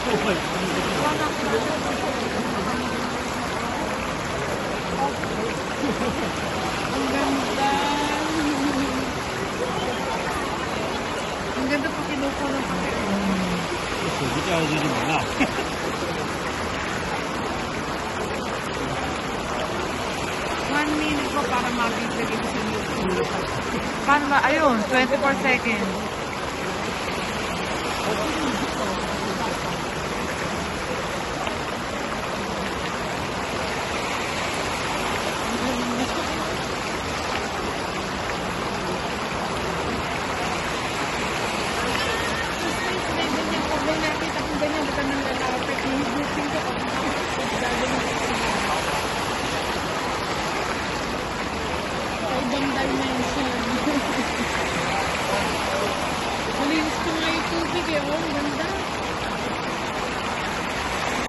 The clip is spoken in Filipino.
Ang ganda. Ang ganda po kinuko ng pati. Hindi ka hindi mo na. 1 minute po para mabibigay sa inyo. Paano ba? Ayun, 24 seconds.